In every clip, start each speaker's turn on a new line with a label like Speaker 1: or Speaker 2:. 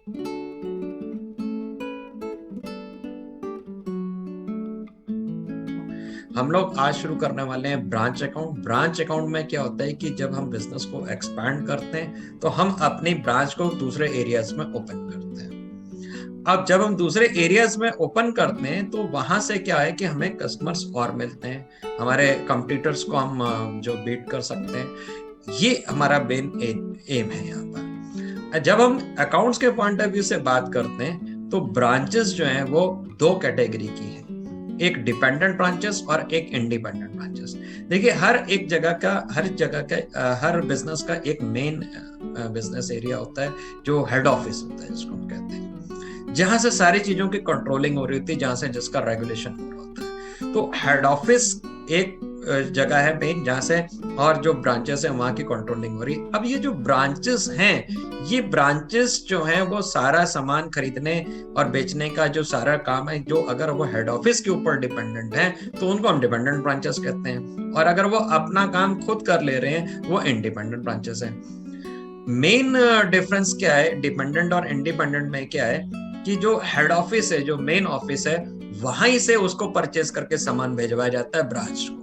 Speaker 1: हम लोग आज शुरू करने वाले हैं ब्रांच अकाउंट। ब्रांच अकाउंट में क्या होता है कि जब हम बिजनेस को एक्सपैंड करते हैं तो हम अपनी ब्रांच को दूसरे एरियाज में ओपन करते हैं। अब जब हम दूसरे एरियाज में ओपन करते हैं तो वहां से क्या है कि हमें कस्टमर्स और मिलते हैं, हमारे कंपटीटर्स को हम जो बीट कर सकते हैं। ये हमारा मेन एम है यहाँ पर। जब हम अकाउंट्स के पॉइंट ऑफ व्यू से बात करते हैं तो ब्रांचेस जो हैं वो दो कैटेगरी की हैं, एक डिपेंडेंट ब्रांचेस और एक इंडिपेंडेंट ब्रांचेस। देखिए हर जगह का हर बिजनेस का एक मेन बिजनेस एरिया होता है जो हेड ऑफिस होता है, जिसको हम कहते हैं, जहां से सारी चीजों की कंट्रोलिंग हो रही होती है, जहां से जिसका रेगुलेशन हो रहा होता है। तो हेड ऑफिस एक जगह है मेन जहां से, और जो ब्रांचेस है वहां की कंट्रोलिंग हो रही। अब ये जो ब्रांचेस हैं, ये ब्रांचेस जो हैं वो सारा सामान खरीदने और बेचने का जो सारा काम है, जो अगर वो हेड ऑफिस के ऊपर डिपेंडेंट है तो उनको हम डिपेंडेंट ब्रांचेस कहते हैं, और अगर वो अपना काम खुद कर ले रहे हैं वो इंडिपेंडेंट ब्रांचेस हैं। मेन डिफरेंस क्या है डिपेंडेंट और इंडिपेंडेंट में, क्या है कि जो हेड ऑफिस है, जो मेन ऑफिस है, वहीं से उसको परचेस करके सामान भेजवाया जाता है ब्रांच को।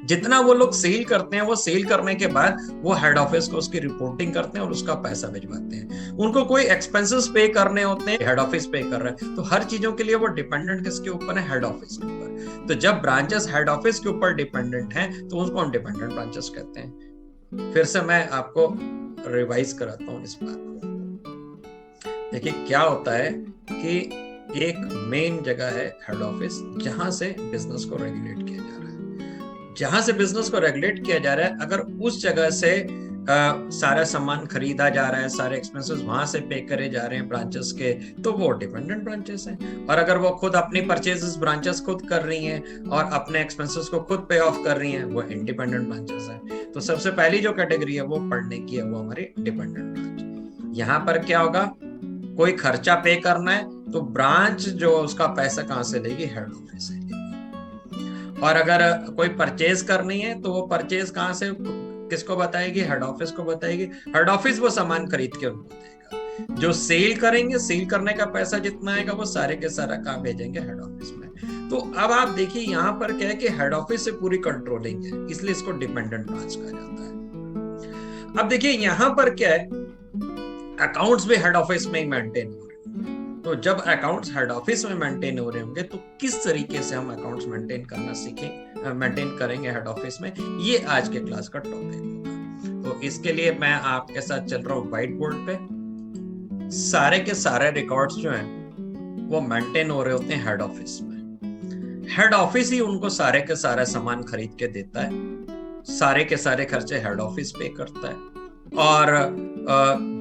Speaker 1: जितना वो लोग सेल करते हैं, वो सेल करने के बाद वो हेड ऑफिस को उसकी रिपोर्टिंग करते हैं और उसका पैसा भिजवाते हैं। उनको कोई एक्सपेंसेस पे करने होते हैं, हेड ऑफिस पे कर रहा है, तो हर चीजों के लिए वो डिपेंडेंट किसके ऊपर है? हेड ऑफिस के ऊपर। तो जब ब्रांचेस हेड ऑफिस के ऊपर डिपेंडेंट हैं तो उसको हम डिपेंडेंट ब्रांचेस कहते हैं। फिर से मैं आपको रिवाइज कराता हूँ इस बात को। देखिए क्या होता है कि एक मेन जगह है हेड ऑफिस, जहां से बिजनेस को रेगुलेट किया जा रहा है। जहां से बिजनेस को रेगुलेट किया जा रहा है, अगर उस जगह से सारा सामान खरीदा जा रहा है, सारे एक्सपेंसेस वहां से पे करे जा रहे हैं ब्रांचेस के, तो वो डिपेंडेंट ब्रांचेस हैं। और अगर वो खुद अपनी परचेजेस ब्रांचेस खुद कर रही हैं और अपने एक्सपेंसेस को खुद पे ऑफ कर रही हैं, वो इंडिपेंडेंट ब्रांचेस हैं। तो सबसे पहली जो कैटेगरी है वो पढ़ने की है, वो हमारी डिपेंडेंट ब्रांच। यहाँ पर क्या होगा, कोई खर्चा पे करना है तो ब्रांच जो उसका पैसा कहां से लेगी? हेड ऑफिस से। और अगर कोई परचेज करनी है तो वो परचेज कहां से किसको बताएगी? हेड ऑफिस को बताएगी। हेड ऑफिस वो सामान खरीद के उनको देगा। जो सेल करेंगे, सेल करने का पैसा जितना आएगा वो सारे के सारा काम भेजेंगे हेड ऑफिस में। तो अब आप देखिए यहाँ पर क्या है कि हेड ऑफिस से पूरी कंट्रोलिंग है, इसलिए इसको डिपेंडेंट ब्रांच कहा जाता है। अब देखिए यहाँ पर क्या है, अकाउंट्स भी हेड ऑफिस में ही मेंटेन हो रहे हैं। तो जब अकाउंट्स हेड ऑफिस में मेंटेन हो रहे होंगे तो किस तरीके से हम अकाउंट्स मेंटेन करना सीखें, मेंटेन करेंगे हेड ऑफिस में, ये आज के क्लास का टॉपिक होगा। तो इसके लिए मैं आपके साथ चल रहा हूँ व्हाइट बोर्ड पे। सारे के सारे रिकॉर्ड्स जो हैं वो मेंटेन हो रहे होते हैं हेड ऑफिस में। हेड ऑफिस ही उनको सारे के सारे सामान खरीद के देता है, सारे के सारे खर्चे हेड ऑफिस पे करता है, और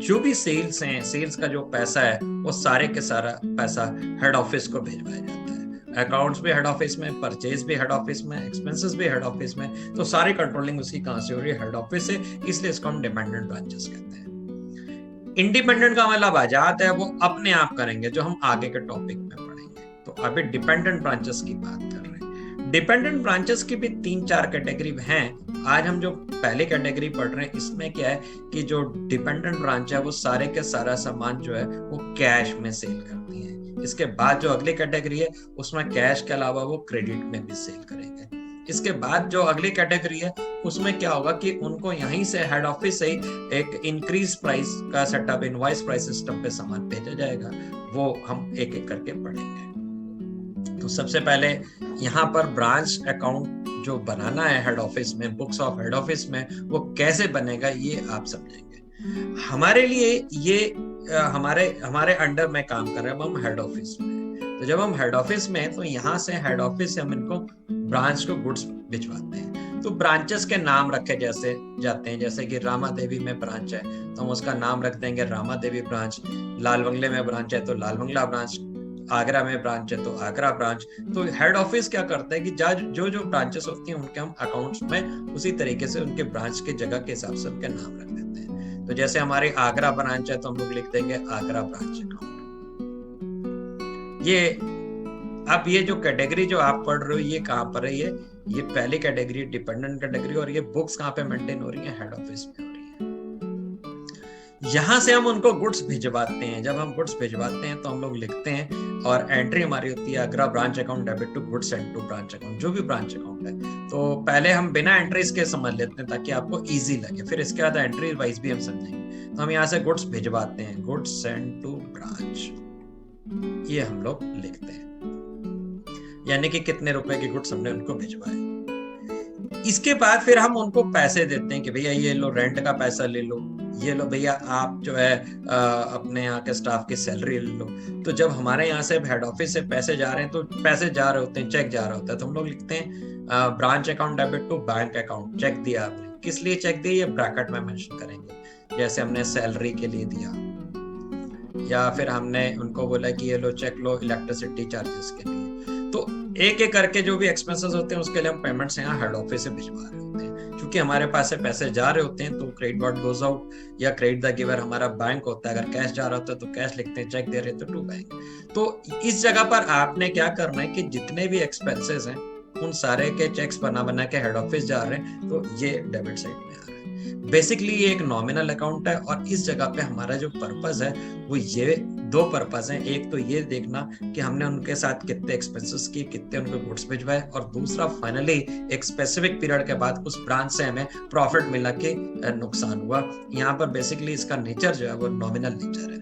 Speaker 1: जो भी सेल्स हैं, सेल्स का जो पैसा है वो सारे के सारा पैसा हेड ऑफिस को भेजवाया जाता है। अकाउंट्स भी हेड ऑफिस में, परचेज भी हेड ऑफिस में, एक्सपेंसेस भी हेड ऑफिस में। तो सारी कंट्रोलिंग उसकी कहां से हो रही है? हेड ऑफिस से। इसलिए इसको हम डिपेंडेंट ब्रांचेस कहते हैं। इंडिपेंडेंट का मतलब आजाद है, वो अपने आप करेंगे, जो हम आगे के टॉपिक में पढ़ेंगे। तो अभी डिपेंडेंट ब्रांचेस की बात कर रहे हैं। डिपेंडेंट ब्रांचेस की भी 3-4 कैटेगरी हैं। आज हम जो पहले कैटेगरी पढ़ रहे हैं, इसमें क्या है कि जो डिपेंडेंट ब्रांच है वो सारे के सारा सामान जो है वो कैश में सेल करती है। इसके बाद जो अगली कैटेगरी है उसमें कैश के अलावा वो क्रेडिट में भी सेल करेंगे। इसके बाद जो अगली कैटेगरी है उसमें क्या होगा कि उनको यहीं से हेड ऑफिस से ही एक इंक्रीज प्राइस का सेटअप, इनवॉइस प्राइस सिस्टम पे सामान भेजा जाएगा। वो हम एक एक करके पढ़ेंगे। तो सबसे पहले यहाँ पर ब्रांच अकाउंट जो बनाना है हेड ऑफिस में, बुक्स ऑफ हेड ऑफिस में, वो कैसे बनेगा ये आप समझेंगे। हमारे लिए ये हमारे अंडर में काम कर रहे हैं, हम हेड ऑफिस में। तो जब हम हेड ऑफिस में हैं तो यहाँ से हेड ऑफिस से हम इनको ब्रांच को गुड्स भिजवाते हैं। तो ब्रांचेस के नाम रखे जैसे जाते हैं, जैसे कि रामा देवी में ब्रांच है तो हम उसका नाम रख देंगे रामा देवी ब्रांच। लाल बंगले में ब्रांच है तो लाल बंगला ब्रांच। आगरा में ब्रांच है तो आगरा ब्रांच। तो हेड ऑफिस क्या करता है कि जो जो ब्रांचेस होती हैं उनके हम अकाउंट्स में उसी तरीके से उनके ब्रांच के जगह के हिसाब से उनके नाम रख देते हैं। तो जैसे हमारी आगरा ब्रांच है तो हम लोग लिख देंगे आगरा ब्रांच अकाउंट। ये जो कैटेगरी जो आप पढ़ रहे हो ये कहाँ पर है? ये पहली कैटेगरी डिपेंडेंट कैटेगरी, और ये बुक्स कहाँ पे मेंटेन हो रही है? हेड ऑफिस में हो रही है। यहाँ से हम उनको गुड्स भिजवाते हैं। जब हम गुड्स भिजवाते हैं तो हम लोग लिखते हैं और एंट्री हमारी होती है Agra branch account debit to goods and to branch account, जो भी ब्रांच अकाउंट है। तो पहले हम बिना एंट्रीज के समझ लेते हैं ताकि आपको इजी लगे, फिर इसके बाद एंट्री वाइज भी हम समझेंगे। तो हम यहाँ से गुड्स भिजवाते हैं, गुड्स सेंड टू ब्रांच, ये हम लोग लिखते हैं, यानी कि कितने रुपए के गुड्स हमने उनको भिजवाए। इसके बाद फिर हम उनको पैसे देते हैं कि भैया ये लो रेंट का पैसा ले लो, ये लो भैया आप जो है अपने यहाँ के स्टाफ की सैलरी ले लो। तो जब हमारे यहाँ से हेड ऑफिस से पैसे जा रहे हैं तो पैसे जा रहे होते हैं, चेक जा रहा होता है, तो हम लोग लिखते हैं branch account debit to bank account. Cheque दिया आपने, किस लिए चेक दिया ये ब्रैकेट में मेंशन करेंगे, जैसे हमने सैलरी के लिए दिया, या फिर हमने उनको बोला कि ये लो चेक लो इलेक्ट्रिसिटी चार्जेस के लिए। तो एक एक करके जो भी एक्सपेंसेस होते हैं उसके लिए हम पेमेंट्स यहाँ हेड ऑफिस से भिजवा रहे होते हैं। क्योंकि हमारे पास से पैसे जा रहे होते हैं तो क्रेडिट व्हाट गोज आउट या क्रेडिट द गिवर हमारा बैंक होता है। अगर कैश जा रहा होता है तो कैश लिखते हैं, चेक दे रहे तो टू बैंक। तो इस जगह पर आपने क्या करना है कि जितने भी एक्सपेंसेस हैं उन सारे के चेक्स बना बना के हेड ऑफिस जा रहे हैं, तो ये डेबिट साइड में आ रहा है। बेसिकली ये एक नॉमिनल अकाउंट है और इस जगह पे हमारा जो पर्पस है वो ये दो पर्पस हैं। एक तो ये देखना कि हमने उनके साथ कितने एक्सपेंसेस किए, कितने उनको गुड्स भिजवाए, और दूसरा फाइनली एक स्पेसिफिक पीरियड के बाद उस ब्रांच से हमें प्रॉफिट मिला कि नुकसान हुआ। यहाँ पर बेसिकली इसका नेचर जो है वो नॉमिनल नेचर है।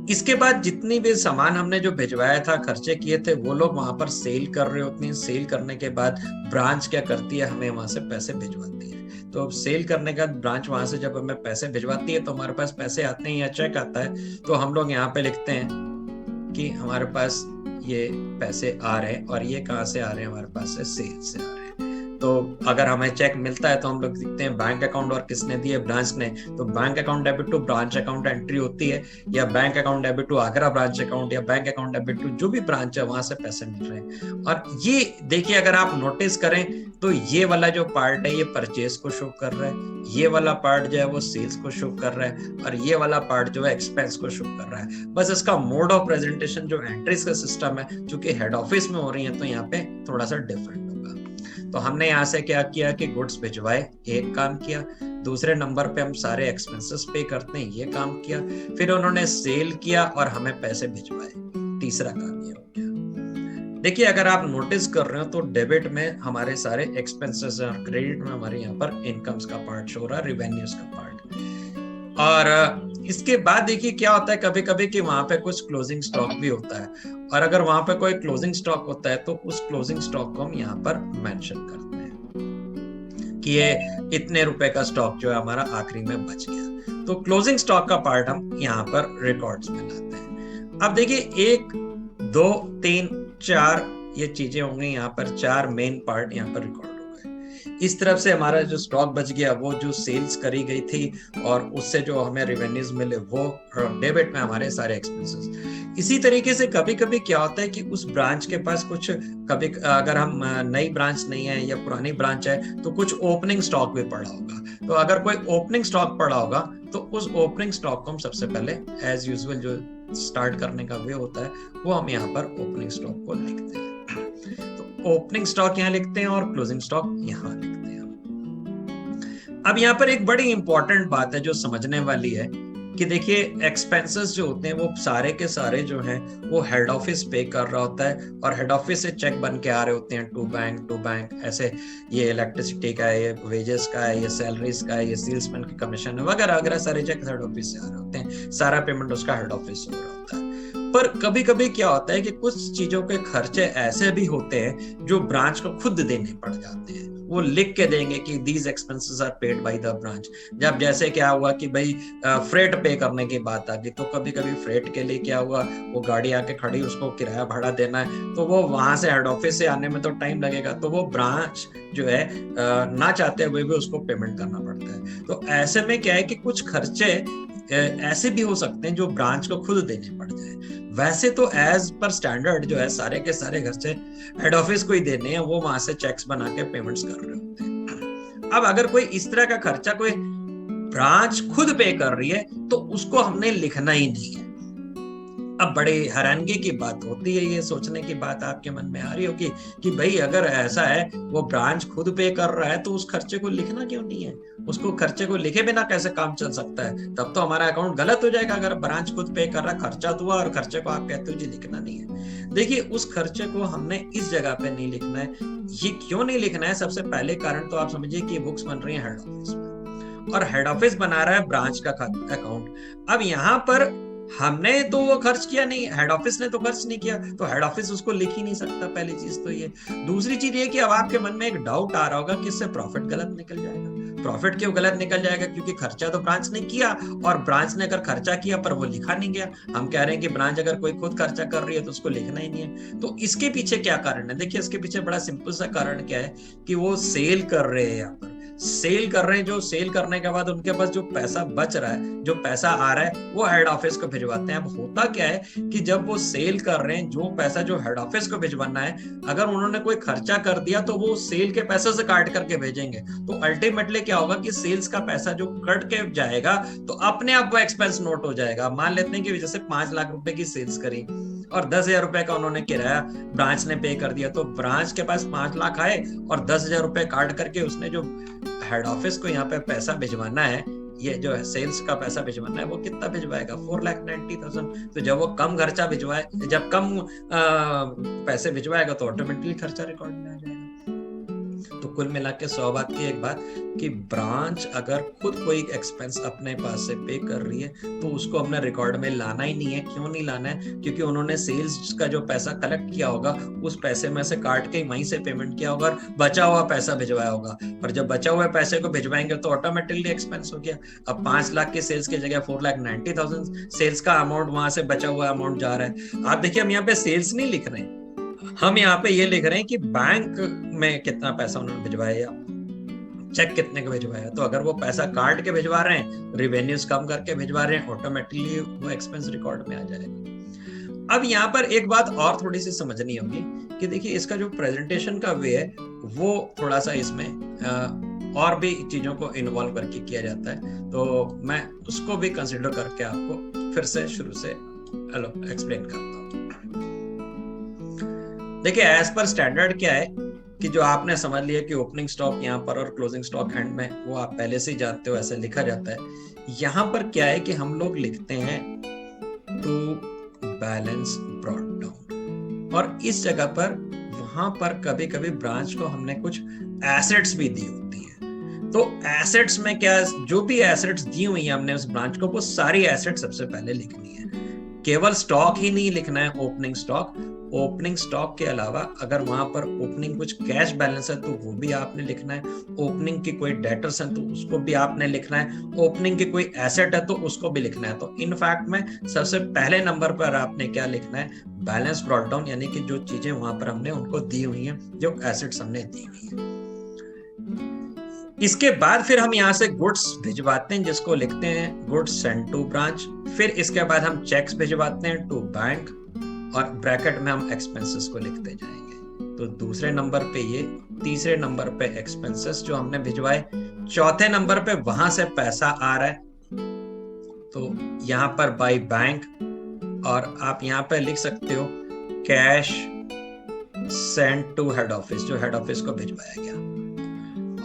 Speaker 1: इसके बाद जितनी भी सामान हमने जो भिजवाया था, खर्चे किए थे, वो लोग वहां पर सेल कर रहे होते हैं। सेल करने के बाद ब्रांच क्या करती है, हमें वहां से पैसे भिजवाती है। तो सेल करने के बाद ब्रांच वहां से जब हमें पैसे भिजवाती है तो हमारे पास पैसे आते हैं या चेक आता है, तो हम लोग यहाँ पे लिखते हैं कि हमारे पास ये पैसे आ रहे हैं, और ये कहाँ से आ रहे हैं, हमारे पास से सेल से आ रहे हैं। तो अगर हमें चेक मिलता है तो हम लोग लिखते हैं बैंक अकाउंट, और किसने दिए, ब्रांच ने। तो bank account debit to branch account entry होती है, या bank account debit to Agra branch account, या बैंक अकाउंट डेबिट टू जो भी ब्रांच है वहां से पैसे मिल रहे हैं। और ये देखिए अगर आप नोटिस करें तो ये वाला जो पार्ट है ये परचेज को शो कर रहा है, ये वाला पार्ट जो है वो सेल्स को शो कर रहा है, और ये वाला पार्ट जो है एक्सपेंस को शो कर रहा है। बस इसका मोड ऑफ प्रेजेंटेशन जो एंट्रीज का सिस्टम है, चूंकि हेड ऑफिस में हो रही है तो यहाँ पे थोड़ा सा डिफरेंट होगा। तो हमने यहाँ से क्या किया कि गुड्स भिजवाए, एक काम किया। दूसरे नंबर पे हम सारे एक्सपेंसेस पे करते हैं, ये काम किया। फिर उन्होंने सेल किया और हमें पैसे भिजवाए, तीसरा काम ये हो गया। देखिए अगर आप नोटिस कर रहे हो तो डेबिट में हमारे सारे एक्सपेंसेस हैं और क्रेडिट में हमारे यहाँ पर इनकम्स का पार्ट शो रहा है, रिवेन्यूज का पार्ट। और इसके बाद देखिए क्या होता है कभी कभी कि वहां पे कुछ क्लोजिंग स्टॉक भी होता है, और अगर वहां पे कोई क्लोजिंग स्टॉक होता है तो उस क्लोजिंग स्टॉक को हम यहाँ पर मेंशन करते हैं कि ये इतने रुपए का स्टॉक जो है हमारा आखिरी में बच गया। तो क्लोजिंग स्टॉक का पार्ट हम यहाँ पर रिकॉर्ड्स में लाते हैं। अब देखिए 1 2 3 4 ये चीजें होंगी, यहाँ पर 4 मेन पार्ट यहाँ पर रिकॉर्ड। इस तरफ से हमारा जो स्टॉक बच गया वो जो सेल्स करी गई थी और उससे जो हमें रेवेन्यूज मिले वो डेबिट में हमारे सारे एक्सपेंसेस। इसी तरीके से कभी कभी क्या होता है कि उस ब्रांच के पास कुछ, कभी अगर हम नई ब्रांच नहीं है या पुरानी ब्रांच है तो कुछ ओपनिंग स्टॉक भी पड़ा होगा। तो अगर कोई ओपनिंग स्टॉक पड़ा होगा तो उस ओपनिंग स्टॉक को हम सबसे पहले एज यूजुअल जो स्टार्ट करने का वे होता है वो हम यहाँ पर ओपनिंग स्टॉक को लिखते हैं। तो ओपनिंग स्टॉक यहाँ लिखते हैं और क्लोजिंग स्टॉक यहाँ लिखते हैं। अब यहाँ पर एक बड़ी इंपॉर्टेंट बात है जो समझने वाली है कि देखिए एक्सपेंसेस जो होते हैं वो सारे के सारे जो हैं वो हेड ऑफिस पे कर रहा होता है, और हेड ऑफिस से चेक बन के आ रहे होते हैं टू बैंक ऐसे। ये इलेक्ट्रिसिटी का है, ये वेजेस का है, ये सैलरीज का है, ये सेल्समैन की कमीशन है, वगैरह वगैरह सारे चेक हेड ऑफिस से आ रहे होते हैं। सारा पेमेंट उसका हेड ऑफिस से हो रहा होता है। पर कभी कभी क्या होता है कि कुछ चीजों के खर्चे ऐसे भी होते हैं जो ब्रांच को खुद देने पड़ जाते हैं। वो लिख के देंगे कि these expenses are paid by the branch. जब जैसे क्या हुआ कि भाई फ्रेट पे करने की बात आ गई, तो कभी कभी फ्रेट के लिए क्या हुआ, वो गाड़ी आके खड़ी, उसको किराया भाड़ा देना है, तो वो वहां से हेड ऑफिस से आने में तो टाइम लगेगा, तो वो ब्रांच जो है ना चाहते हुए भी उसको पेमेंट करना पड़ता है। तो ऐसे में क्या है कि कुछ खर्चे ऐसे भी हो सकते हैं जो ब्रांच को खुद देने पड़ जाए। वैसे तो एज पर स्टैंडर्ड जो है सारे के सारे खर्चे हेड ऑफिस को ही देने हैं, वो वहां से चेक्स बना के पेमेंट्स कर रहे होते हैं। अब अगर कोई इस तरह का खर्चा कोई ब्रांच खुद पे कर रही है तो उसको हमने लिखना ही नहीं है। अब बड़ी हैरानगी की बात होती है, ये सोचने की बात आपके मन में आ रही होगी कि भाई अगर ऐसा है, वो ब्रांच खुद पे कर रहा है तो उस खर्चे को लिखना क्यों नहीं है? उसको खर्चे को लिखे बिना कैसे काम चल सकता है? तब तो हमारा अकाउंट गलत हो जाएगा। अगर ब्रांच खुद पे कर रहा, खर्चा तो हुआ और खर्चे को आप कहते हो जी लिखना नहीं है। देखिए, उस खर्चे को हमने इस जगह पे नहीं लिखना है। ये क्यों नहीं लिखना है? सबसे पहले कारण तो आप समझिए कि बुक्स बन रही है हेड ऑफिस में, और हेड ऑफिस बना रहा है ब्रांच का अकाउंट। अब यहाँ पर हमने तो वो खर्च किया नहीं, हेड ऑफिस ने तो खर्च नहीं किया, तो हेड ऑफिस उसको लिख ही नहीं सकता। पहली चीज तो ये। दूसरी चीज ये कि अब आपके मन में एक डाउट आ रहा होगा कि इससे प्रॉफिट गलत निकल जाएगा। प्रॉफिट क्यों गलत निकल जाएगा? क्योंकि खर्चा तो ब्रांच ने किया, और ब्रांच ने अगर खर्चा किया पर वो लिखा नहीं गया। हम कह रहे हैं कि ब्रांच अगर कोई खुद खर्चा कर रही है तो उसको लिखना ही नहीं है। तो इसके पीछे क्या कारण है? देखिए, इसके पीछे बड़ा सिंपल सा कारण क्या है कि वो सेल कर रहे हैं। यहाँ पर सेल कर रहे हैं, जो सेल करने के बाद उनके पास जो पैसा बच रहा है, जो पैसा आ रहा है, वो हेड ऑफिस को भिजवाते हैं। अब होता क्या है कि जब वो सेल कर रहे हैं, जो पैसा जो हेड ऑफिस को भिजवाना है, अगर उन्होंने कोई खर्चा कर दिया तो वो सेल के पैसे से काट करके भेजेंगे। तो अल्टीमेटली क्या होगा कि सेल्स का पैसा जो कट के जाएगा तो अपने आप वो एक्सपेंस नोट हो जाएगा। मान लेते हैं कि जैसे 5 लाख रुपए की सेल्स करी और 10,000 रुपए का उन्होंने किराया ब्रांच ने पे कर दिया, तो ब्रांच के पास 5 लाख आए और 10,000 रुपए काट करके उसने जो हेड ऑफिस को यहाँ पे पैसा भिजवाना है, ये जो है सेल्स का पैसा भिजवाना है, वो कितना भिजवाएगा? 4,90,000। तो जब वो कम खर्चा भिजवाए, जब कम पैसे भिजवाएगा तो ऑटोमेटिकली खर्चा रिकॉर्ड में आ जाएगा। तो कुल मिला के 100 बात की एक बात कि ब्रांच अगर खुद कोई एक्सपेंस अपने पास से पे कर रही है तो उसको अपने रिकॉर्ड में लाना ही नहीं है। क्यों नहीं लाना है? क्योंकि उन्होंने सेल्स का जो पैसा कलेक्ट किया होगा उस पैसे में से काट के वहीं से पेमेंट किया होगा और बचा हुआ पैसा भिजवाया होगा। पर जब बचा हुए पैसे को भिजवाएंगे तो ऑटोमेटिकली एक्सपेंस हो गया। अब 5 लाख की सेल्स की जगह 4,90,000 सेल्स का अमाउंट वहां से बचा हुआ अमाउंट जा रहा है। आप देखिए, हम यहाँ पे सेल्स नहीं लिख रहे हैं, हम यहाँ पे ये लिख रहे हैं कि बैंक में कितना पैसा उन्होंने भिजवाया या चेक कितने को भिजवाया। तो अगर वो पैसा काट के भिजवा रहे हैं, रिवेन्यूज कम करके भिजवा रहे हैं, ऑटोमेटिकली वो एक्सपेंस रिकॉर्ड में आ जाएगा। अब यहाँ पर एक बात और थोड़ी सी समझनी होगी कि देखिए, इसका जो प्रेजेंटेशन का वे है वो थोड़ा सा इसमें और भी चीजों को इन्वॉल्व करके किया जाता है, तो मैं उसको भी कंसिडर करके आपको फिर से शुरू से एक्सप्लेन करता हूँ। देखिए, एज पर स्टैंडर्ड क्या है कि जो आपने समझ लिया कि ओपनिंग स्टॉक यहाँ पर और क्लोजिंग स्टॉक एंड में, वो आप पहले से ही जानते हो, ऐसे लिखा जाता है। यहाँ पर क्या है कि हम लोग लिखते हैं टू बैलेंस ब्रॉट डाउन, और इस जगह पर वहां पर कभी कभी ब्रांच को हमने कुछ एसेट्स भी दी होती है। तो एसेट्स में क्या, जो भी एसेट्स दी हुई है हमने उस ब्रांच को, वो सारी एसेट सबसे पहले लिखनी है। केवल स्टॉक ही नहीं लिखना है, ओपनिंग स्टॉक। ओपनिंग स्टॉक के अलावा अगर वहां पर ओपनिंग कुछ कैश बैलेंस है तो वो भी आपने लिखना है। ओपनिंग की कोई डेटर्स है तो उसको भी आपने लिखना है। ओपनिंग की कोई एसेट है तो उसको भी लिखना है। तो इनफैक्ट में सबसे पहले नंबर पर आपने क्या लिखना है? बैलेंस ब्रॉट डाउन, यानी कि जो चीजें वहां पर हमने उनको दी हुई हैं, जो एसेट्स हमने दी हुई है। इसके बाद फिर हम यहाँ से गुड्स भिजवाते हैं, जिसको लिखते हैं गुड्स सेंड टू ब्रांच। फिर इसके बाद हम चेक्स भिजवाते हैं टू बैंक, और ब्रैकेट में हम एक्सपेंसेस को लिखते जाएंगे। तो दूसरे नंबर पे ये, तीसरे नंबर पे एक्सपेंसेस जो हमने भिजवाए, चौथे नंबर पे वहां से पैसा आ रहा है तो यहाँ पर बाय बैंक, और आप यहाँ पे लिख सकते हो cash send to head office, जो हेड ऑफिस को भिजवाया गया।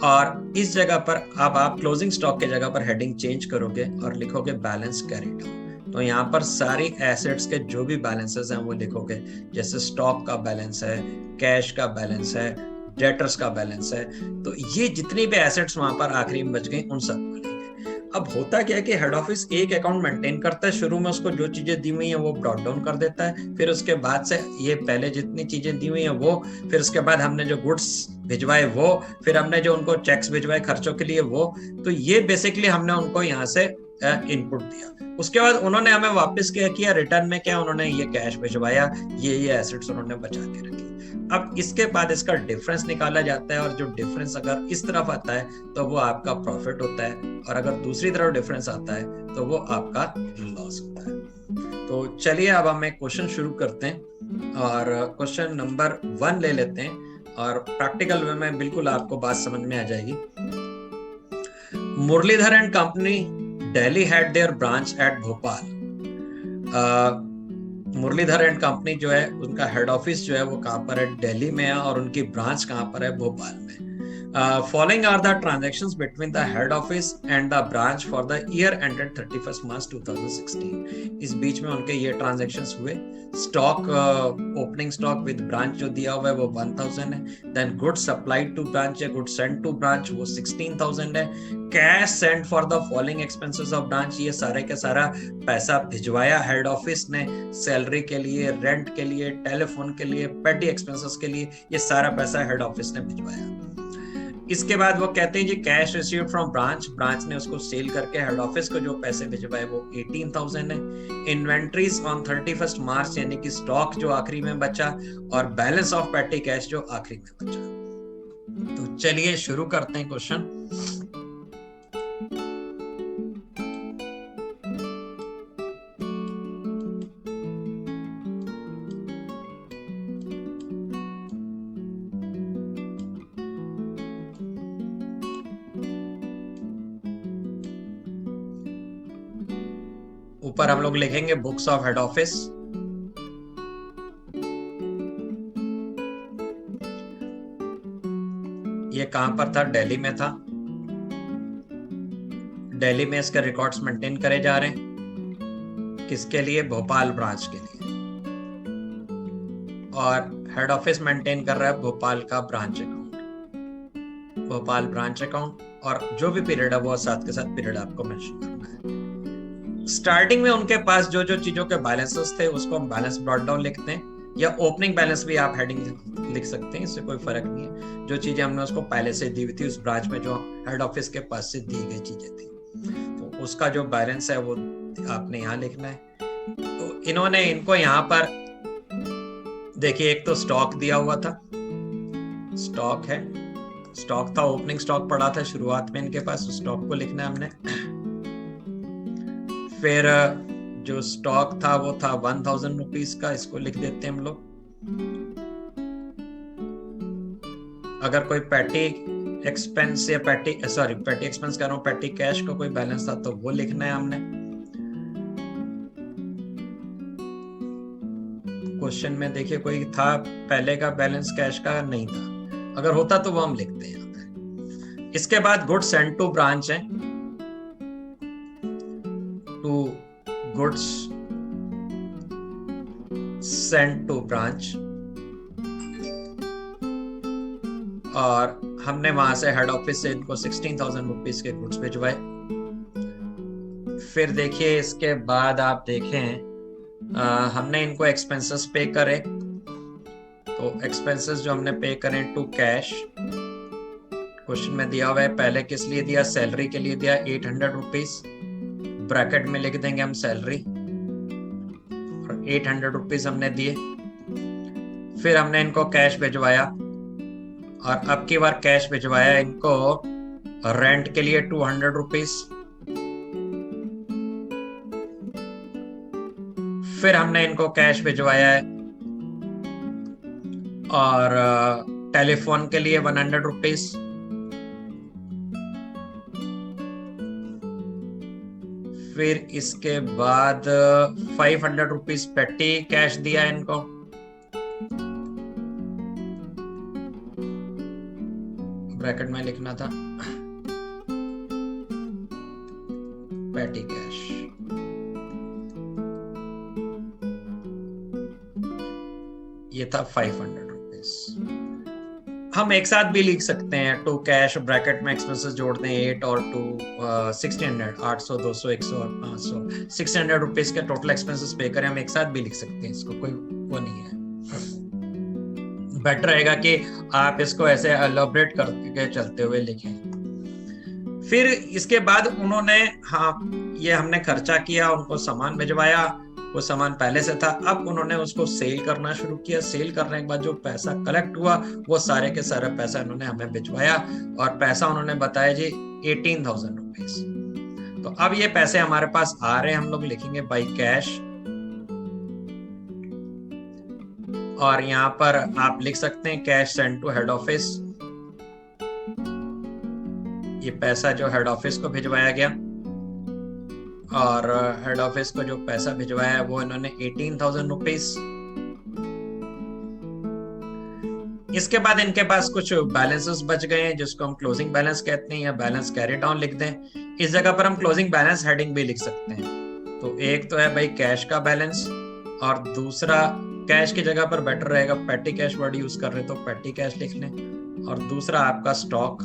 Speaker 1: और इस जगह पर अब आप क्लोजिंग स्टॉक के जगह पर हेडिंग चेंज करोगे और लिखोगे बैलेंस कैरीड आउट। तो यहाँ पर सारी एसेट्स के जो भी बैलेंसेस हैं वो लिखोगे, जैसे स्टॉक का बैलेंस है, कैश का बैलेंस है, डेटर्स का बैलेंस है। तो ये जितनी भी एसेट्स वहां पर आखिरी में बच गई उन सब को लिखेंगे। अब होता क्या है कि हेड ऑफिस एक अकाउंट मेंटेन करता है। शुरू में उसको जो चीजें दी हुई हैं वो ब्रॉट डाउन कर देता है, फिर उसके बाद से ये पहले जितनी चीजें दी हुई हैं वो, फिर उसके बाद हमने जो गुड्स भिजवाए वो, फिर हमने जो उनको चेक्स भिजवाए खर्चों के लिए वो। तो ये बेसिकली हमने उनको यहाँ से इनपुट दिया। उसके बाद उन्होंने हमें वापस क्या किया, रिटर्न में क्या, उन्होंने ये कैश भिजवाया, ये एसेट्स उन्होंने बचा के रखी। अब इसके बाद इसका डिफरेंस निकाला जाता है, और जो डिफरेंस अगर इस तरफ आता है तो वो आपका प्रॉफिट होता है, और अगर दूसरी तरफ डिफरेंस आता है तो वो आपका लॉस होता है। तो चलिए अब हम एक क्वेश्चन शुरू करते हैं, और क्वेश्चन नंबर 1 ले लेते हैं, और प्रैक्टिकल वे में बिल्कुल आपको बात समझ में आ जाएगी। Muralidhar and company Delhi had their branch at Bhopal. Muralidhar and company जो है उनका हेड ऑफिस जो है वो कहाँ पर है, दिल्ली में है, और उनकी ब्रांच कहाँ पर है, भोपाल में। Following are the transactions between the head office and the branch for the year ended 31 March 2016। इस बीच में उनके ये ट्रांजैक्शंस हुए। Stock, opening stock with branch जो दिया हुआ है वो 1000 है। Then goods supplied to branch या गुड्स सेंट टू ब्रांच वो 16000 है। Cash sent for the following expenses of branch, ये सारे के सारा पैसा भिजवाया हेड ऑफिस ने सैलरी के लिए, रेंट के लिए, टेलीफोन के लिए, पेटी एक्सपेंसेस के लिए, ये सारा पैसा हेड ऑफिस ने भिजवाया। इसके बाद वो कहते हैं जी cash received from branch, branch ने उसको सेल करके हेड ऑफिस को जो पैसे भिजवाए वो 18000 है। इन्वेंट्रीज ऑन 31 मार्च यानी कि स्टॉक जो आखिरी में बचा, और बैलेंस ऑफ पेटी कैश जो आखिरी में बचा। तो चलिए शुरू करते हैं क्वेश्चन। ऊपर हम लोग लिखेंगे बुक्स ऑफ हेड ऑफिस। ये कहां पर था, दिल्ली में था। दिल्ली में इसके रिकॉर्ड्स मेंटेन करे जा रहे हैं, किसके लिए, भोपाल ब्रांच के लिए। और हेड ऑफिस मेंटेन कर रहा है भोपाल का branch account, Bhopal branch account. और जो भी पीरियड है वो साथ के साथ पीरियड आपको मेंशन करना है। स्टार्टिंग में उनके पास जो जो चीजों के बैलेंसेस थे उसको हम बैलेंस ब्रॉट डाउन लिखते हैं, या ओपनिंग बैलेंस भी आप हेडिंग लिख सकते हैं, इससे कोई फर्क नहीं है। जो चीजें हमने उसको पहले से दी हुई थी उस ब्रांच में, जो हेड ऑफिस के पास से दी गई चीजें थी, तो उसका जो बैलेंस है वो आपने यहाँ लिखना है। तो इन्होंने इनको यहाँ पर देखिए, एक तो स्टॉक दिया हुआ था, स्टॉक है, स्टॉक था, ओपनिंग स्टॉक पड़ा था शुरुआत में इनके पास, स्टॉक को लिखना है हमने। फिर जो स्टॉक था वो था 1000 रुपीज का, इसको लिख देते हैं हम लोग। अगर कोई पेटी एक्सपेंस या पेटी एक्सपेंस कर रहा हूं, पेटी कैश का कोई बैलेंस था तो वो लिखना है हमने। क्वेश्चन में देखिए कोई था पहले का बैलेंस कैश का, नहीं था, अगर होता तो वो हम लिखते हैं यहाँ पे। इसके बाद गुड्स सेंट टू ब्रांच है, to goods sent to branch, और हमने वहां से हेड ऑफिस से इनको 16000 रुपीज के गुड्स भिजवाए। फिर देखिए इसके बाद आप देखें हमने इनको एक्सपेंसेस पे करे, तो एक्सपेंसेस जो हमने पे करें टू कैश, क्वेश्चन में दिया हुआ है, पहले किस लिए दिया, सैलरी के लिए दिया 800 रुपीज, ब्रैकेट में लिख देंगे हम सैलरी, और 800 रुपीज हमने दिए। फिर हमने इनको कैश भिजवाया, और अब की बार कैश भिजवाया इनको रेंट के लिए 200 रुपीज। फिर हमने इनको कैश भिजवाया है और टेलीफोन के लिए 100 रुपीज। फिर इसके बाद 500 रुपीज पेटी कैश दिया इनको। ब्रैकेट में लिखना था पेटी कैश। ये था 500 रुपीज। हम एक साथ भी लिख सकते हैं टू कैश, ब्रैकेट में एक्सपेंसेस जोड़ दें 8 और टू 1600, 800, 200, 100 और 500, 600 रुपीज के टोटल एक्सपेंसेस पे करें, हम एक साथ भी लिख सकते हैं, इसको कोई वो नहीं है। बेटर रहेगा कि आप इसको ऐसे एलॉबरेट करके चलते हुए लिखें। फिर इसके बाद उन्होंने, हाँ ये हमने खर्चा किया, उनको सामान भिजवाया, वो सामान पहले से था, अब उन्होंने उसको सेल करना शुरू किया। सेल करने के बाद जो पैसा कलेक्ट हुआ वो सारे के सारे पैसा इन्होंने हमें भिजवाया, और पैसा उन्होंने बताया जी 18,000 रुपीज। तो अब ये पैसे हमारे पास आ रहे हैं, हम लोग लिखेंगे बाई कैश, और यहाँ पर आप लिख सकते हैं cash send to head office. ये पैसा जो हेड ऑफिस को भिजवाया गया, और हेड ऑफिस को जो पैसा भिजवाया है वो इन्होंने 18,000 रुपीज। इसके बाद इनके पास कुछ बैलेंसेस बच गए हैं जिसको हम क्लोजिंग बैलेंस कहते हैं या बैलेंस कैरी डाउन लिख दें। इस जगह पर हम क्लोजिंग बैलेंस हेडिंग भी लिख सकते हैं। तो एक तो है भाई कैश का बैलेंस, और दूसरा कैश की जगह पर बेटर रहेगा पेटी कैश वर्ड यूज कर रहे तो पेटी कैश लिख लें, और दूसरा आपका स्टॉक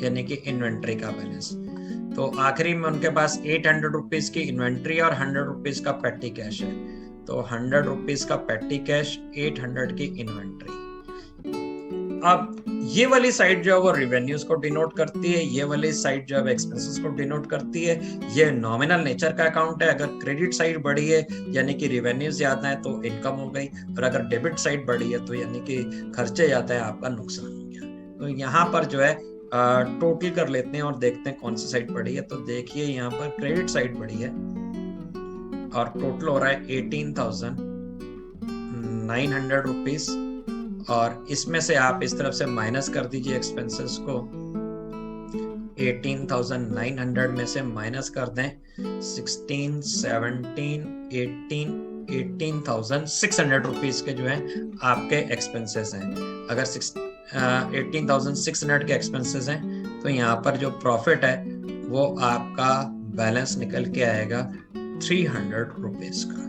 Speaker 1: यानी कि इन्वेंट्री का बैलेंस। तो आखिरी में उनके पास 800 रुपीज की इन्वेंट्री और 100 रुपीज का पेटी कैश है। तो 100 रुपीज का पेटी कैश, 800 की इन्वेंट्री। अब ये वाली साइड जो है वो रेवेन्यूज को डिनोट करती है, ये वाली साइड जो है एक्सपेंसेस को डिनोट करती है। ये नॉमिनल नेचर का अकाउंट है। अगर क्रेडिट साइड बढ़ी है यानी कि रेवेन्यूज ज्यादा है तो इनकम हो गई, और अगर डेबिट साइड बढ़ी है तो यानी कि खर्चे ज्यादा है आपका नुकसान हो गया। तो यहाँ पर जो है टोटल कर लेते हैं और देखते हैं कौन सी साइड बढ़ी है। तो देखिए यहाँ पर क्रेडिट साइड बढ़ी है और टोटल हो रहा है 18,900 रुपीज, और इसमें से आप इस तरफ से माइनस कर दीजिए एक्सपेंसेस को। 18,900 में से माइनस कर दें 16, 17, 18,600 रुपीज के जो है आपके एक्सपेंसेस हैं। अगर 18,600 के एक्सपेंसेस हैं तो यहाँ पर जो प्रॉफिट है वो आपका बैलेंस निकल के आएगा 300 रुपीज का।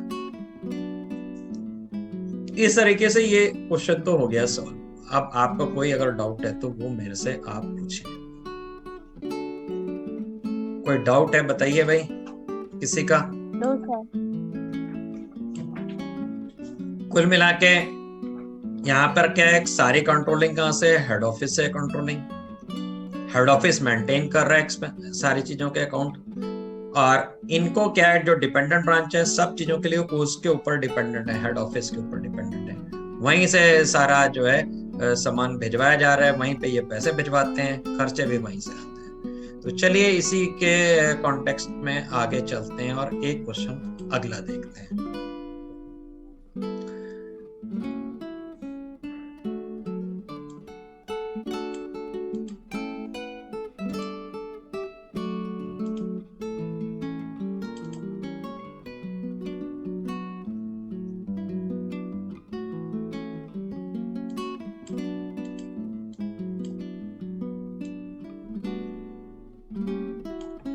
Speaker 1: इस तरीके से ये क्वेश्चन तो हो गया सॉल्व। अब आपका कोई अगर डाउट है तो वो मेरे से आप पूछिए। कोई डाउट है बताइए भाई किसी का? कुल मिला के यहाँ पर क्या है, सारी कंट्रोलिंग कहाँ से? हेड ऑफिस से कंट्रोलिंग। हेड ऑफिस मेंटेन कर रहा है सारी चीजों के अकाउंट, और इनको क्या है, जो डिपेंडेंट ब्रांच है सब चीजों के लिए उसके ऊपर डिपेंडेंट है, हेड ऑफिस के ऊपर डिपेंडेंट है। वहीं से सारा जो है सामान भिजवाया जा रहा है, वहीं पे ये पैसे भिजवाते हैं, खर्चे भी वहीं से आते हैं। तो चलिए इसी के कॉन्टेक्स्ट में आगे चलते हैं और एक क्वेश्चन अगला देखते हैं।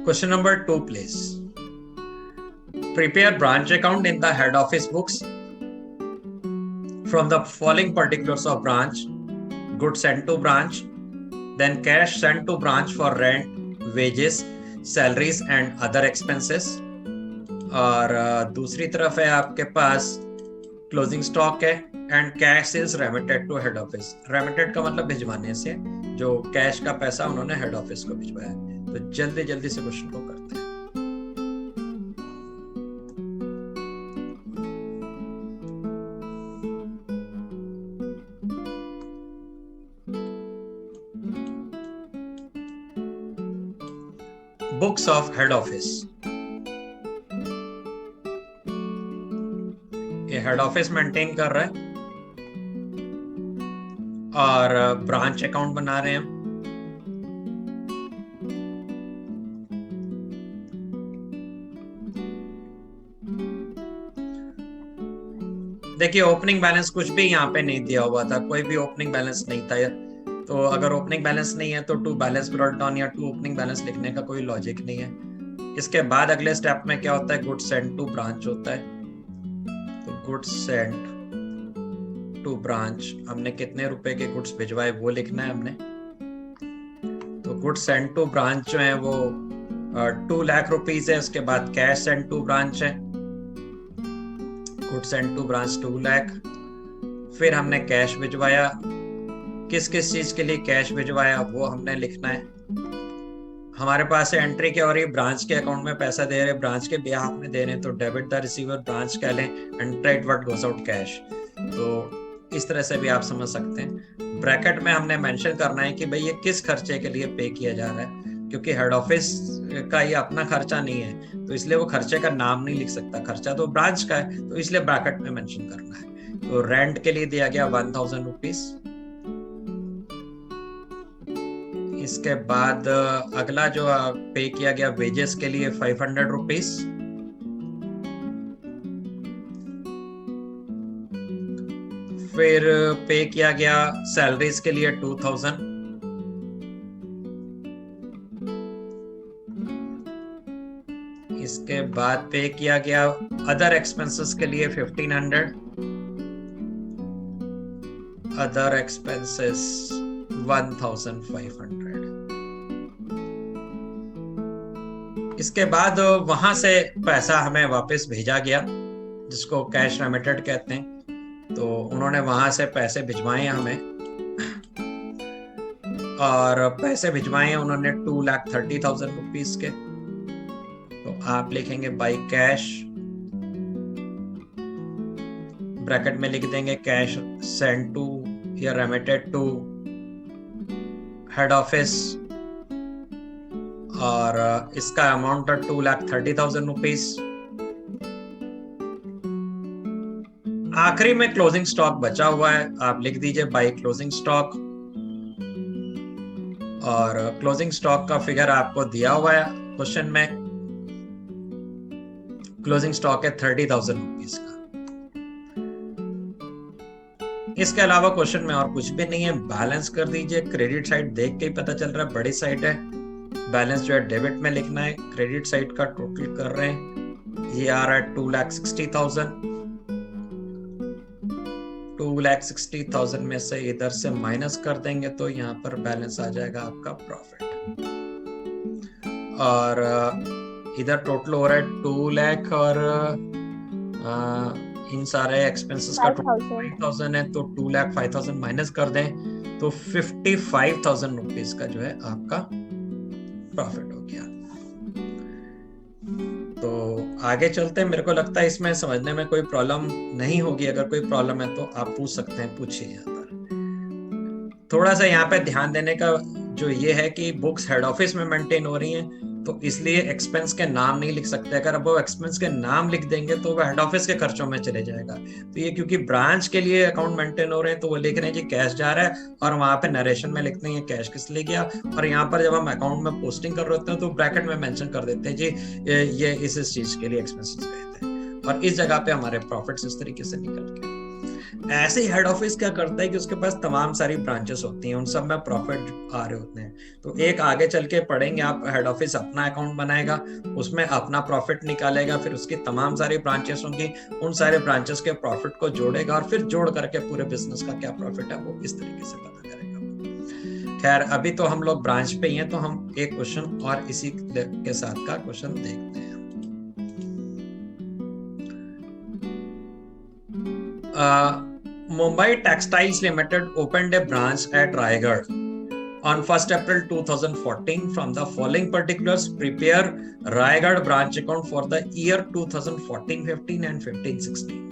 Speaker 1: Question number 2, please. Prepare branch account in the head office books from the following particulars of branch: goods sent to branch, then cash sent to branch for rent, wages, salaries and other expenses. और दूसरी तरफ है आपके पास closing stock है, and cash is remitted to head office. Remitted का मतलब भिजवाने से, जो कैश का पैसा उन्होंने हेड ऑफिस को भिजवाया। तो जल्दी जल्दी से क्वेश्चन को करते हैं। Books of head office. ये हेड ऑफिस मेंटेन कर रहा है और ब्रांच अकाउंट बना रहे हैं हम। देखिए ओपनिंग बैलेंस कुछ भी यहाँ पे नहीं दिया हुआ था, कोई भी ओपनिंग बैलेंस नहीं था। तो अगर ओपनिंग बैलेंस नहीं है तो टू बैलेंस ब्रॉट डाउन या टू ओपनिंग बैलेंस लिखने का कोई लॉजिक नहीं है। इसके बाद अगले स्टेप में क्या होता है, गुड्स सेंट टू ब्रांच होता है। तो गुड्स सेंट टू ब्रांच, हमने कितने रुपए के गुड्स भिजवाए वो लिखना है हमने। तो गुड्स सेंट टू ब्रांच जो है वो 2 लाख रुपीज है। उसके बाद कैश सेंट टू ब्रांच है, goods sent to branch 2 lakh. फिर हमने कैश भिजवाया, किस किस चीज के लिए कैश भिजवाया वो हमने लिखना है। हमारे पास एंट्री क्या हो रही है, ब्रांच के अकाउंट में पैसा दे रहे, ब्रांच के बिहाफ में दे रहे हैं, तो डेबिट द रिसीवर ब्रांच कह लें and credit what goes out cash. तो इस तरह से भी आप समझ सकते हैं। ब्रैकेट में हमने मेंशन करना है कि भाई ये किस खर्चे के लिए पे किया जा रहा है, क्योंकि हेड ऑफिस का ये अपना खर्चा नहीं है तो इसलिए वो खर्चे का नाम नहीं लिख सकता, खर्चा तो ब्रांच का है, तो इसलिए ब्रैकेट में मेंशन करना है। तो रेंट के लिए दिया गया 1,000 रुपीज, इसके बाद अगला जो पे किया गया वेजेस के लिए 500 रुपीज, फिर पे किया गया सैलरीज के लिए 2000, इसके बाद पे किया गया अदर एक्सपेंसेस के लिए 1500, अदर एक्सपेंसेस 1500। इसके बाद वहां से पैसा हमें वापस भेजा गया जिसको कैश रेमिटेड कहते हैं, तो उन्होंने वहां से पैसे भिजवाए हमें, और पैसे भिजवाए उन्होंने 2,30,000 रुपीज के। तो आप लिखेंगे बाय कैश, ब्रैकेट में लिख देंगे कैश सेंड टू या रेमिटेड टू हेड ऑफिस, और इसका अमाउंट है 2,30,000 रुपीज। आखिरी में क्लोजिंग स्टॉक बचा हुआ है, आप लिख दीजिए बाय क्लोजिंग स्टॉक, और क्लोजिंग स्टॉक का फिगर आपको दिया हुआ है क्वेश्चन में। क्लोजिंग स्टॉक है 30,000 रुपीज का। इसके अलावा क्वेश्चन में और कुछ भी नहीं है। बैलेंस कर दीजिए, क्रेडिट साइड देख के ही पता चल रहा है बड़ी साइड है, बैलेंस जो है डेबिट में लिखना है। क्रेडिट साइड का टोटल कर रहे हैं, ये आ रहा है 2,60,000। 2,60,000 में से इधर से माइनस कर देंगे तो यहाँ पर बैलेंस आ जाएगा आपका प्रॉफिट, और इधर टोटल हो रहा है 2 लाख, और इन सारे एक्सपेंसेस का 5,000 है, तो 2,05,000 माइनस कर दें तो 55,000 रुपीज का जो है आपका प्रॉफिट हो गया। तो आगे चलते हैं। मेरे को लगता है इसमें समझने में कोई प्रॉब्लम नहीं होगी, अगर कोई प्रॉब्लम है तो आप पूछ सकते हैं, पूछिए। यहाँ पर थोड़ा सा यहाँ पे ध्यान देने का जो ये है कि बुक्स हेड ऑफिस में मेंटेन हो रही हैं, तो इसलिए एक्सपेंस के नाम नहीं लिख सकते। अगर अब वो एक्सपेंस के नाम लिख देंगे तो वो हेड ऑफिस के खर्चों में चले जाएगा। तो ये क्योंकि ब्रांच के लिए अकाउंट मेंटेन हो रहे हैं तो वो लिख रहे हैं जी कैश जा रहा है, और वहां पे नरेशन में लिखते हैं कैश किस लिए गया, और यहाँ पर जब हम अकाउंट में पोस्टिंग कर रहे होते हैं तो ब्रैकेट में मेंशन कर देते हैं जी ये इस चीज के लिए एक्सपेंसेस गए थे, और इस जगह पे हमारे प्रॉफिट्स इस तरीके से निकल गए। ऐसे ही हेड ऑफिस क्या करता है कि उसके पास तमाम सारी ब्रांचेस होती हैं, उन सब में प्रॉफिट आ रहे होते हैं। तो एक आगे चल के पढ़ेंगे आप, हेड ऑफिस अपना अकाउंट बनाएगा, उसमें अपना प्रॉफिट निकालेगा, फिर उसकी तमाम सारी ब्रांचेस होंगी, उन सारे ब्रांचेस के प्रॉफिट को जोड़ेगा, और फिर जोड़ करके पूरे बिजनेस का क्या प्रॉफिट है वो इस तरीके से पता करेगा। खैर अभी तो हम लोग ब्रांच पे ही हैं, तो हम एक क्वेश्चन और इसी के साथ का क्वेश्चन देखते हैं। Mumbai Textiles Limited opened a branch at Raigad on 1st April 2014. From the following particulars, prepare Raigad branch account for the year 2014-15 and 15-16.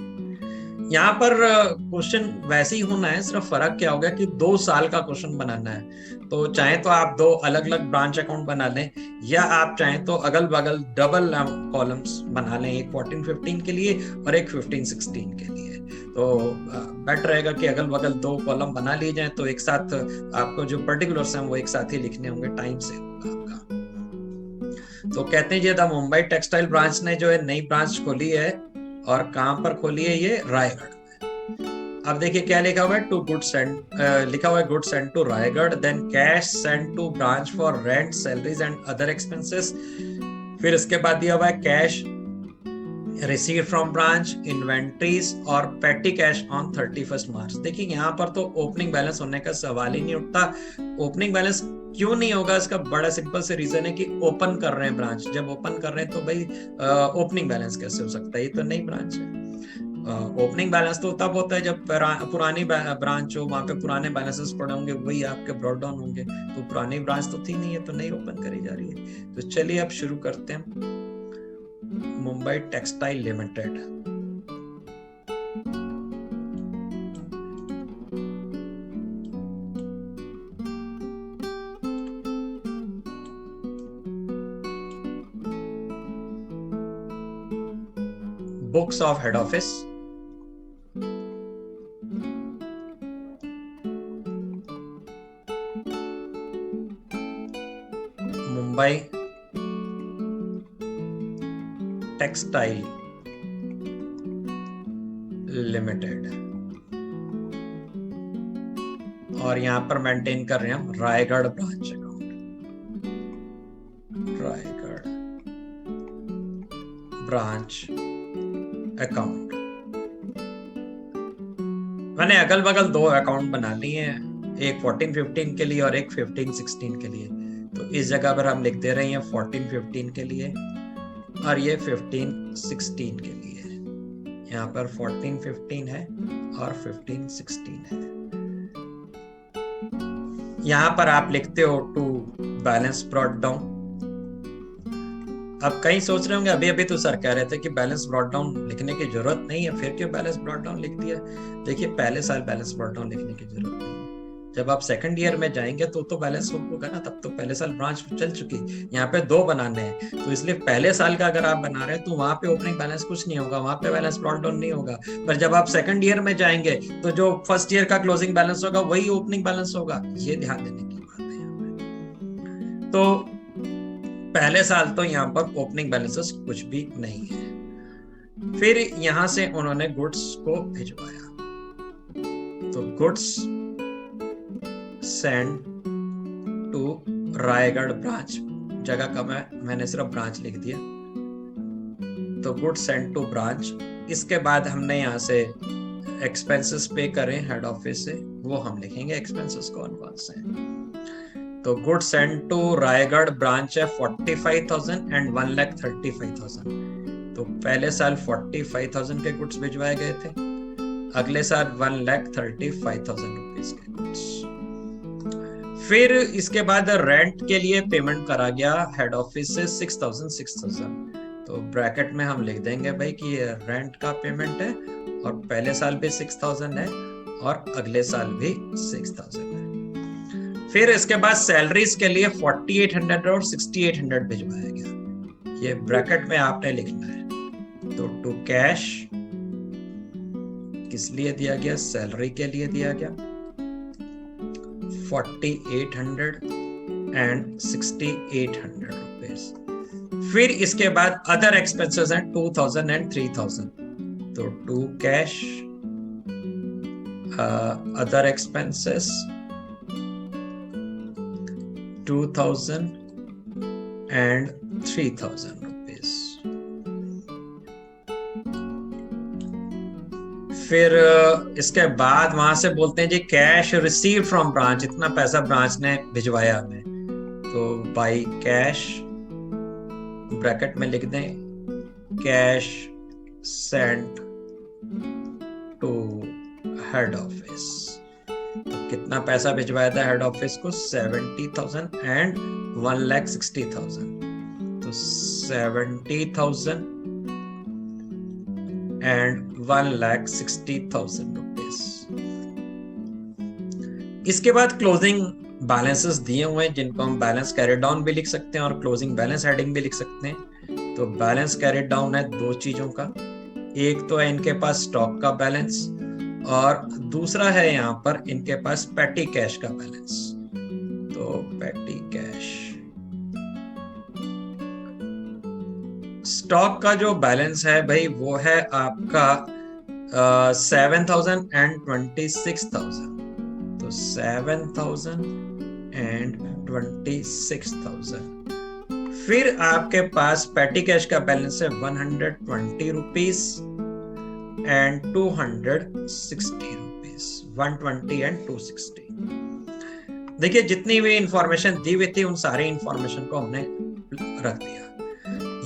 Speaker 1: यहाँ पर क्वेश्चन वैसे ही होना है, सिर्फ फर्क क्या होगा कि 2 साल का क्वेश्चन बनाना है। तो चाहे तो आप 2 अलग अलग ब्रांच अकाउंट बना लें, या आप चाहें तो अगल बगल डबल कॉलम्स बना लें, एक 14-15 के लिए और एक 15-16 के लिए। तो बेटर रहेगा कि अगल बगल 2 कॉलम बना लिए जाएं, तो एक साथ आपको जो पर्टिकुलर्स हैं वो एक साथ ही लिखने होंगे, टाइम से होगा आपका। तो कहते हैं ये द मुंबई टेक्सटाइल ब्रांच ने जो है नई ब्रांच खोली है, और कहां पर खोली है, ये रायगढ़ में। अब देखिए क्या लिखा हुआ है, टू गुड सेंड, लिखा हुआ है good send to Raigarh, then cash send to branch for rent, salaries and other expenses. फिर इसके बाद दिया हुआ है cash receive from branch, inventories और पेटी कैश ऑन 31 मार्च। देखिए यहाँ पर तो ओपनिंग बैलेंस होने का सवाल ही नहीं उठता। ओपनिंग बैलेंस क्यों नहीं होगा, इसका बड़ा सिंपल से रीजन है कि ओपन कर रहे हैं ब्रांच। जब ओपन कर रहे हैं तो भाई ओपनिंग बैलेंस कैसे हो सकता है, ये तो नई ब्रांच है। ओपनिंग बैलेंस तो तब होता है जब पुरानी ब्रांच हो, वहां पे पुराने बैलेंसेस पड़े होंगे, वही आपके ब्रॉट डाउन होंगे। तो पुरानी ब्रांच तो थी नहीं है, तो नई ओपन करी जा रही है। तो चलिए अब शुरू करते हैं। Mumbai textile limited, books of head office, Mumbai textile limited, और यहां पर मेंटेन कर रहे हैं हम Raigarh branch account, Raigarh branch account. मैंने अगल बगल 2 अकाउंट बना लिए हैं, एक 14-15 के लिए और एक 15-16 के लिए। तो इस जगह पर हम लिख दे रहे हैं 14-15 के लिए और ये 15-16 के लिए। यहाँ पर 14-15 है और 15-16 है। यहाँ पर आप लिखते हो टू बैलेंस ब्रॉट डाउन। अब कई सोच रहे होंगे अभी अभी तो सर कह रहे थे कि बैलेंस ब्रॉट डाउन लिखने की जरूरत नहीं है, फिर क्यों बैलेंस ब्रॉट डाउन लिख दिया। देखिए पहले साल बैलेंस ब्रॉट डाउन लिखने की जरूरत नहीं है, जब आप सेकंड ईयर में जाएंगे तो बैलेंस होगा ना, तब तो पहले साल ब्रांच चल चुकी। यहाँ पे 2 बनाने हैं, तो इसलिए पहले साल का अगर आप बना रहे हैं तो वहां पे ओपनिंग बैलेंस कुछ नहीं होगा, वहां पे बैलेंस ब्रॉट डाउन नहीं होगा। पर जब आप सेकंड ईयर में जाएंगे तो जो फर्स्ट ईयर का क्लोजिंग बैलेंस होगा वही ओपनिंग बैलेंस होगा। ये ध्यान देने की बात है यहाँ पे। तो पहले साल तो यहाँ पर ओपनिंग बैलेंसेस कुछ भी नहीं है। फिर यहां से उन्होंने गुड्स को भिजवाया, तो goods send to Raigarh branch, जगह का मैंने सिर्फ ब्रांच लिख दिया, तो गुड्स सेंड टू ब्रांच। इसके बाद हमने यहाँ से एक्सपेंसेस पे करें हेड ऑफिस से, वो हम लिखेंगे एक्सपेंसेस कौन कौन से। तो goods send to Raigarh branch है 45,000 एंड 1,35,000। तो पहले साल 45,000 के गुड्स भिजवाए गए थे, अगले साल 1,35,000 रुपीज के गुड्स। फिर इसके बाद रेंट के लिए पेमेंट करा गया हेड ऑफिस से 6,000। तो ब्रैकेट में हम लिख देंगे भाई कि ये रेंट का पेमेंट है और पहले साल भी 6,000 है और अगले साल भी 6,000 है। फिर इसके बाद सैलरीज के लिए 4,800 और 6,800 भिजवाया गया, ये ब्रैकेट में आपने लिखना है। तो टू कैश किस लिए दिया गया, सैलरी के लिए दिया गया 4,800 एंड 6,800 रुपीज। फिर इसके बाद अदर एक्सपेंसेस हैं 2,000 एंड 3,000। तो to cash other expenses 2,000 and 3,000 rupees. फिर इसके बाद वहां से बोलते हैं जी कैश रिसीव फ्रॉम ब्रांच, इतना पैसा ब्रांच ने भिजवाया हमें, तो बाई कैश ब्रैकेट में लिख दें cash sent to head office. तो कितना पैसा भिजवाया था हेड ऑफिस को, 70,000 एंड 1,60,000। तो 70,000 एंड 1,60,000 रुपीज। इसके बाद क्लोजिंग बैलेंसेस दिए हुए हैं जिनको हम बैलेंस कैरी डाउन भी लिख सकते हैं और क्लोजिंग बैलेंस हेडिंग भी लिख सकते हैं। तो बैलेंस कैरी डाउन है 2 चीजों का, एक तो है इनके पास स्टॉक का बैलेंस और दूसरा है यहाँ पर इनके पास पेटी कैश का बैलेंस। तो पेटी कैश, स्टॉक का जो बैलेंस है भाई वो है आपका 7,000 एंड 26,000। तो 7,000 एंड 26,000। फिर आपके पास पेटी कैश का बैलेंस है 120 रुपीज एंड 260 रुपीज, 120 एंड 260। देखिए जितनी भी इंफॉर्मेशन दी हुई थी उन सारी इंफॉर्मेशन को हमने रख दिया।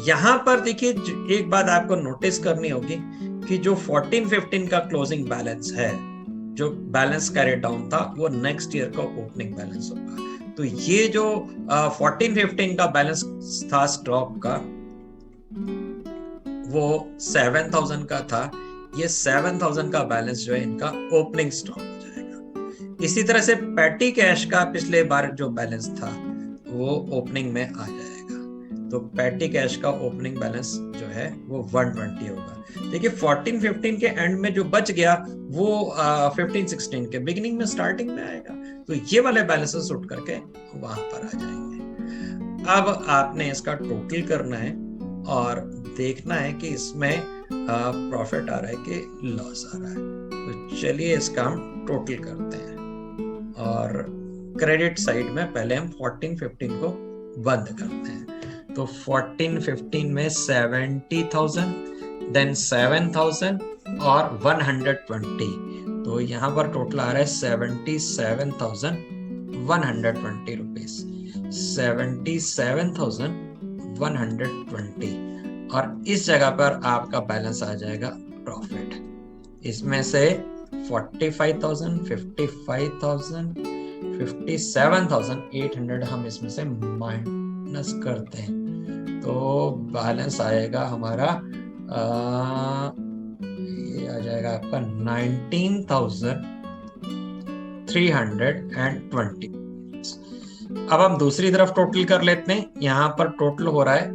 Speaker 1: यहां पर देखिए एक बात आपको नोटिस करनी होगी कि जो 14-15 का क्लोजिंग बैलेंस है, जो बैलेंस कैरी डाउन था, वो नेक्स्ट ईयर का ओपनिंग बैलेंस होगा। तो ये जो 14-15 का बैलेंस था स्टॉक का, वो 7,000 का था, ये 7,000 का बैलेंस जो है इनका ओपनिंग स्टॉक हो जाएगा। इसी तरह से पेटी कैश का पिछले बार जो बैलेंस था वो ओपनिंग में आ जाएगा। तो पेटी कैश का ओपनिंग बैलेंस जो है वो 120 होगा। देखिए 14-15 के एंड में जो बच गया वो 15-16 के बिगिनिंग में स्टार्टिंग में आएगा। तो ये वाले बैलेंसेस उठ करके वहां पर आ जाएंगे। अब आपने इसका टोटल करना है और देखना है कि इसमें प्रॉफिट आ रहा है कि लॉस आ रहा है। तो चलिए इसका हम टोटल करते हैं और क्रेडिट साइड में पहले हम 14-15 को बंद करते हैं। तो 14-15 में 70,000, देन 7,000 और 120। तो यहाँ पर टोटल आ रहा है 77,120 रुपीज। 77,120 और इस जगह पर आपका बैलेंस आ जाएगा प्रॉफिट। इसमें से 45,000, 55,000, 57,800 हम इसमें से माइनस करते हैं तो बैलेंस आएगा हमारा ये आ जाएगा आपका 19,320। अब हम दूसरी तरफ टोटल कर लेते हैं। यहाँ पर टोटल हो रहा है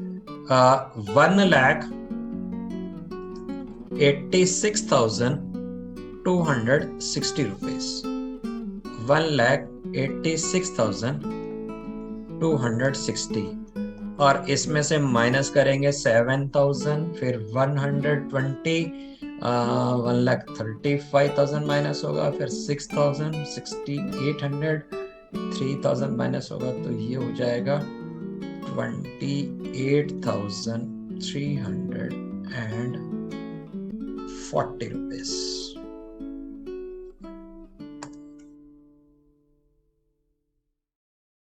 Speaker 1: 1,86,260 रुपीज। 1,86,260 और इसमें से माइनस करेंगे 7,000, फिर 120, 1,35,000 माइनस होगा, फिर 6,000, 6,800, 3,000 माइनस होगा, तो ये हो जाएगा 28,340 रुपीज।